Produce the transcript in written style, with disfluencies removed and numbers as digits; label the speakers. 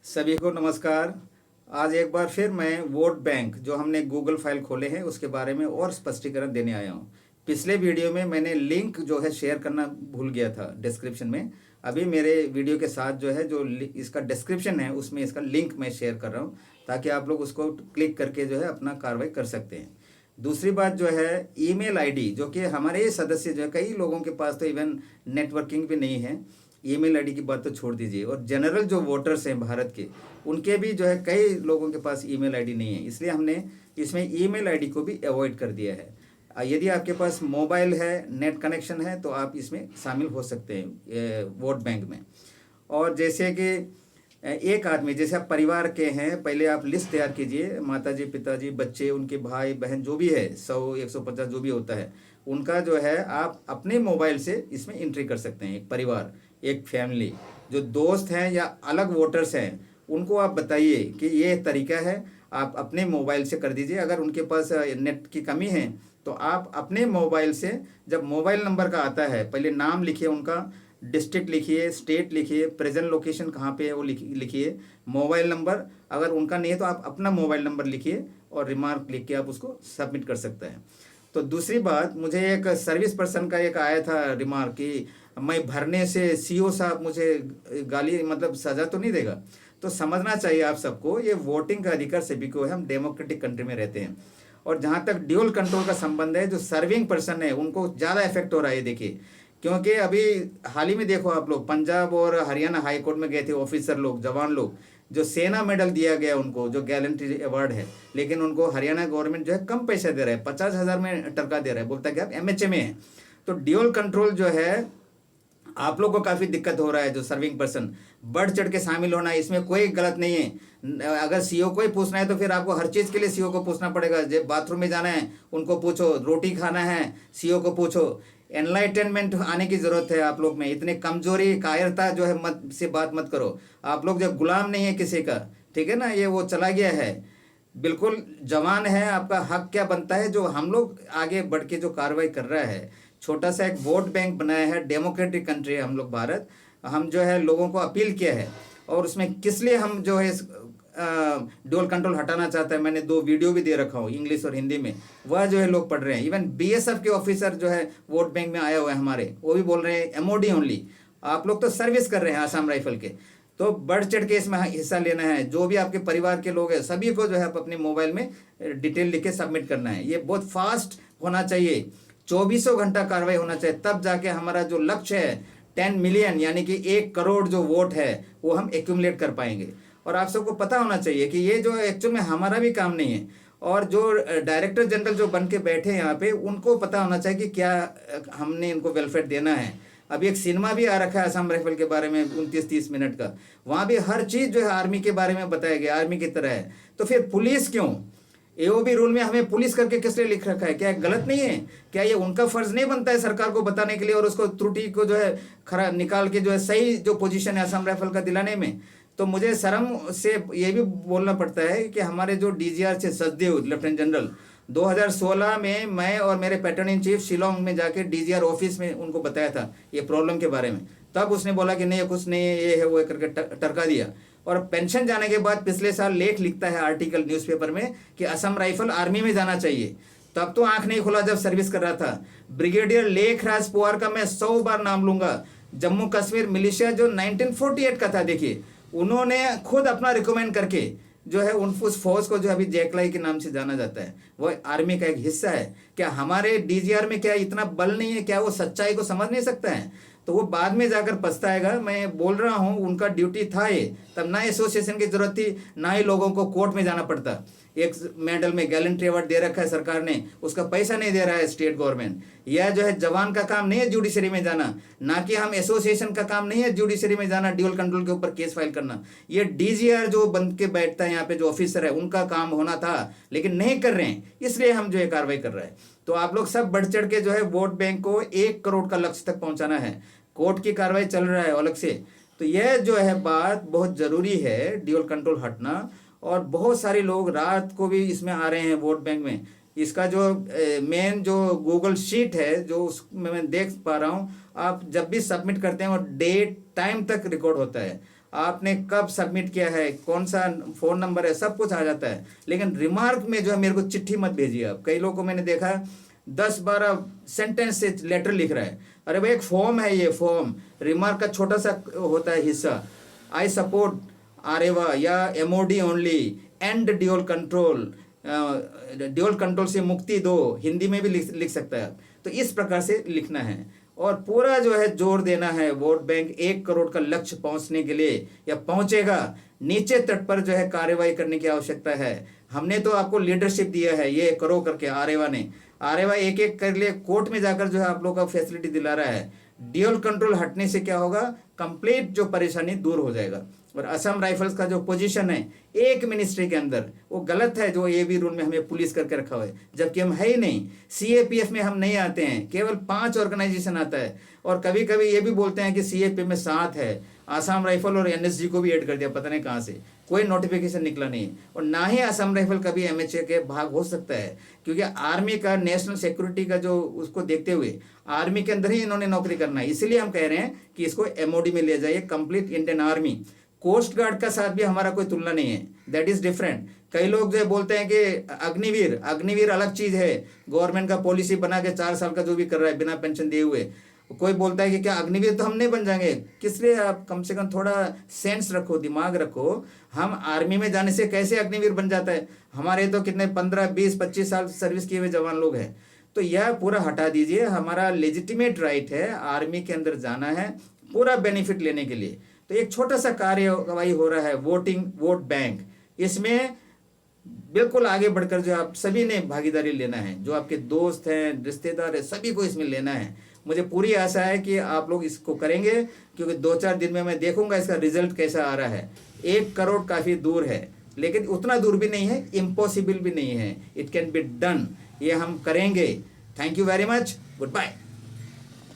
Speaker 1: सभी को नमस्कार। आज एक बार फिर मैं वोट बैंक जो हमने गूगल फाइल खोले हैं उसके बारे में और स्पष्टीकरण देने आया हूँ। पिछले वीडियो में मैंने लिंक जो है शेयर करना भूल गया था डिस्क्रिप्शन में। अभी मेरे वीडियो के साथ जो है जो इसका डिस्क्रिप्शन है उसमें इसका लिंक मैं शेयर कर रहा हूँ ताकि आप लोग उसको क्लिक करके जो है अपना कार्रवाई कर सकते हैं। दूसरी बात जो है ईमेल आईडी, जो कि हमारे सदस्य जो है कई लोगों के पास तो इवन नेटवर्किंग भी नहीं है। ईमेल आईडी की बात तो छोड़ दीजिए, और जनरल जो वोटर्स हैं भारत के उनके भी जो है कई लोगों के पास ईमेल आईडी नहीं है, इसलिए हमने इसमें ईमेल आईडी को भी अवॉइड कर दिया है। यदि आपके पास मोबाइल है, नेट कनेक्शन है, तो आप इसमें शामिल हो सकते हैं वोट बैंक में। और जैसे कि एक आदमी, जैसे आप परिवार के हैं, पहले आप लिस्ट तैयार कीजिए, माताजी, पिताजी, बच्चे, उनके भाई बहन जो भी है, 100 150 जो भी होता है, उनका जो है आप अपने मोबाइल से इसमें एंट्री कर सकते हैं। एक परिवार, एक फैमिली, जो दोस्त हैं या अलग वोटर्स हैं, उनको आप बताइए कि ये तरीका है, आप अपने मोबाइल से कर दीजिए। अगर उनके पास नेट की कमी है तो आप अपने मोबाइल से, जब मोबाइल नंबर का आता है, पहले नाम लिखिए उनका, डिस्ट्रिक्ट लिखिए, स्टेट लिखिए, प्रेजेंट लोकेशन कहाँ पे है वो लिखिए, मोबाइल नंबर अगर उनका नहीं है तो आप अपना मोबाइल नंबर लिखिए और रिमार्क लिख के आप उसको सबमिट कर सकते हैं। तो दूसरी बात, मुझे एक सर्विस पर्सन का एक आया था रिमार्क कि मैं भरने से सीओ साहब मुझे गाली मतलब सज़ा तो नहीं देगा। तो समझना चाहिए आप सबको, ये वोटिंग का अधिकार सभी को है, हम डेमोक्रेटिक कंट्री में रहते हैं। और जहाँ तक ड्यूल कंट्रोल का संबंध है, जो सर्विंग पर्सन है उनको ज़्यादा इफेक्ट हो रहा है। देखिए, क्योंकि अभी हाल ही में देखो आप लोग, पंजाब और हरियाणा हाई कोर्ट में गए थे ऑफिसर लोग, जवान लोग, जो सेना मेडल दिया गया उनको, जो गैलेंट्री अवार्ड है, लेकिन उनको हरियाणा गवर्नमेंट जो है कम पैसा दे रहा है, 50,000 में टरका दे रहा है, बोलता है कि आप एमएचए में हैं। तो ड्यूल कंट्रोल जो है, आप लोग को काफ़ी दिक्कत हो रहा है। जो सर्विंग पर्सन बढ़ चढ़ के शामिल होना है, इसमें कोई गलत नहीं है। अगर सीओ को ही पूछना है तो फिर आपको हर चीज़ के लिए सीओ को पूछना पड़ेगा। जब बाथरूम में जाना है उनको पूछो, रोटी खाना है सीओ को पूछो। एनलाइटनमेंट आने की ज़रूरत है आप लोग में। इतने कमजोरी, कायरता जो है मत से बात मत करो। आप लोग जब गुलाम नहीं है किसी का, ठीक है ना, ये वो चला गया है, बिल्कुल जवान है, आपका हक क्या बनता है, जो हम लोग आगे बढ़ के जो कार्रवाई कर रहा है। छोटा सा एक वोट बैंक बनाया है, डेमोक्रेटिक कंट्री है हम लोग भारत। हम जो है लोगों को अपील किया है, और उसमें किस लिए हम जो है ड्यूल कंट्रोल हटाना चाहता है, मैंने 2 वीडियो भी दे रखा हूँ इंग्लिश और हिंदी में, वह जो है लोग पढ़ रहे हैं। इवन बीएसएफ के ऑफिसर जो है वोट बैंक में आए हुए हैं हमारे, वो भी बोल रहे हैं एमओडी ओनली। आप लोग तो सर्विस कर रहे हैं आसाम राइफल के, तो बढ़ चढ़ के इसमें हिस्सा लेना है। जो भी आपके परिवार के लोग हैं सभी को जो है आप अपने मोबाइल में डिटेल लिख के सबमिट करना है। ये बहुत फास्ट होना चाहिए, 24 घंटा कार्रवाई होना चाहिए, तब जाके हमारा जो लक्ष्य है 10 मिलियन यानी कि 1 करोड़ जो वोट है वो हम एक्यूमुलेट कर पाएंगे। और आप सबको पता होना चाहिए कि ये जो एक्चुअल में हमारा भी काम नहीं है, और जो डायरेक्टर जनरल जो बन के बैठे हैं यहाँ पे, उनको पता होना चाहिए कि क्या हमने इनको वेलफेयर देना है। अभी एक सिनेमा भी आ रखा है असम राइफल के बारे में, 29-30 मिनट का, वहाँ भी हर चीज़ जो है आर्मी के बारे में बताया गया, आर्मी की तरह है। तो फिर पुलिस क्यों, एओबी रूल में हमें पुलिस करके किस लिए लिख रखा है? क्या गलत नहीं है? क्या ये उनका फर्ज नहीं बनता है सरकार को बताने के लिए, और उसको त्रुटि को जो है खरा निकाल के जो है सही जो पोजीशन है असम राइफल का दिलाने में? तो मुझे शर्म से ये भी बोलना पड़ता है कि हमारे जो डीजीआर से सचदेव लेफ्टिनेंट जनरल, 2016 में मैं और मेरे पैटर्न इन चीफ शिलोंग में जाके डीजीआर ऑफिस में उनको बताया था ये प्रॉब्लम के बारे में। तब उसने बोला कि नहीं कुछ नहीं, ये है वो है करके टरका दिया। और पेंशन जाने के बाद पिछले साल लेख लिखता है आर्टिकल न्यूज़पेपर में कि असम राइफल आर्मी में जाना चाहिए। तब तो आंख नहीं खुला जब सर्विस कर रहा था। ब्रिगेडियर लेख राज पुआर का मैं 100 बार नाम लूंगा। जम्मू कश्मीर मिलिशिया जो 1948 का था, देखिए उन्होंने खुद अपना रिकमेंड करके जो है उस फौज को जो अभी जैकलाई के नाम से जाना जाता है, वो आर्मी का एक हिस्सा है। क्या हमारे डीजीआर में क्या इतना बल नहीं है? क्या वो सच्चाई को समझ नहीं सकता है? तो वो बाद में जाकर पछताएगा। मैं बोल रहा हूँ उनका ड्यूटी था ये, तब ना एसोसिएशन की जरूरत थी, ना ही लोगों को कोर्ट में जाना पड़ता। एक मेडल में गैलेंट्री अवार्ड दे रखा है सरकार ने, उसका पैसा नहीं दे रहा है स्टेट गवर्नमेंट। यह जो है जवान का काम नहीं है जुडिशरी में जाना, ना कि हम एसोसिएशन का काम नहीं है जुडिशरी में जाना ड्यूल कंट्रोल के ऊपर केस फाइल करना। ये डीजीआर जो बन के बैठता है यहाँ पे, जो ऑफिसर है, उनका काम होना था, लेकिन नहीं कर रहे हैं, इसलिए हम जो है कार्रवाई कर रहे हैं। तो आप लोग सब बढ़ चढ़ के जो है वोट बैंक को 1 करोड़ का लक्ष्य तक पहुंचाना है। कोर्ट की कार्रवाई चल रहा है अलग से। तो यह जो है बात बहुत ज़रूरी है, ड्यूल कंट्रोल हटना। और बहुत सारे लोग रात को भी इसमें आ रहे हैं वोट बैंक में। इसका जो मेन जो गूगल शीट है, जो उसमें मैं देख पा रहा हूँ, आप जब भी सबमिट करते हैं और डेट टाइम तक रिकॉर्ड होता है। आपने कब सबमिट किया है, कौन सा फ़ोन नंबर है, सब कुछ आ जाता है। लेकिन रिमार्क में जो है मेरे को चिट्ठी मत भेजिए आप। कई लोगों को मैंने देखा है 10-12 सेंटेंस से लेटर लिख रहा है। अरे भाई एक फॉर्म है, ये फॉर्म रिमार्क का छोटा सा होता है हिस्सा। आई सपोर्ट आरेवा या MoD only and dual control, dual control से मुक्ति दो, हिंदी में भी लिख सकता है। तो इस प्रकार से लिखना है और पूरा जो है जोर देना है। वोट बैंक 1 करोड़ का लक्ष्य पहुंचने के लिए या पहुंचेगा, नीचे तट पर जो है कार्रवाई करने की आवश्यकता है। हमने तो आपको लीडरशिप दिया है, ये करो करके आरेवा एक एक कर लिए कोर्ट में जाकर जो है आप लोग का फैसिलिटी दिला रहा है। ड्यूअल कंट्रोल हटने से क्या होगा, कंप्लीट जो परेशानी दूर हो जाएगा। और असम राइफल्स का जो पोजीशन है एक मिनिस्ट्री के अंदर, वो गलत है जो एबी रूल में हमें पुलिस करके रखा हुआ है, जबकि हम है ही नहीं। सीएपीएफ में हम नहीं आते हैं, केवल 5 ऑर्गेनाइजेशन आता है। और कभी कभी ये भी बोलते हैं कि सीएपीएफ में 7 है। आसाम राइफल और एनएसजी को भी ऐड कर दिया, पता नहीं कहाँ से, कोई नोटिफिकेशन निकला नहीं। और ना ही असम राइफल कभी एमएचए के भाग हो सकता है, क्योंकि आर्मी का नेशनल सिक्योरिटी का जो उसको देखते हुए आर्मी के अंदर ही इन्होंने नौकरी करना है। इसीलिए हम कह रहे हैं कि इसको एमओडी में ले जाइए, complete Indian army. Coast guard का साथ भी हमारा कोई तुलना नहीं है, दैट इज डिफरेंट। कई लोग जो बोलते हैं कि अग्निवीर अलग चीज है, गवर्नमेंट का पॉलिसी बना के 4 साल का जो भी कर रहा है बिना पेंशन दिए हुए। कोई बोलता है कि क्या अग्निवीर तो हम नहीं बन जाएंगे, किस लिए? आप कम से कम थोड़ा सेंस रखो, दिमाग रखो। हम आर्मी में जाने से कैसे अग्निवीर बन जाता है? हमारे तो कितने 15, 20, 25 साल सर्विस किए हुए जवान लोग हैं। तो यह पूरा हटा दीजिए। हमारा लेजिटिमेट राइट है आर्मी के अंदर जाना है पूरा बेनिफिट लेने के लिए। तो एक छोटा सा कार्यवाही हो रहा है वोट बैंक, इसमें बिल्कुल आगे बढ़कर जो आप सभी ने भागीदारी लेना है, जो आपके दोस्त हैं, रिश्तेदार हैं, सभी को इसमें लेना है। मुझे पूरी आशा है कि आप लोग इसको करेंगे, क्योंकि 2-4 दिन में मैं देखूंगा इसका रिजल्ट कैसा आ रहा है। 1 करोड़ काफ़ी दूर है, लेकिन उतना दूर भी नहीं है, इम्पॉसिबल भी नहीं है। इट कैन बी डन, ये हम करेंगे। Thank you very much, good bye.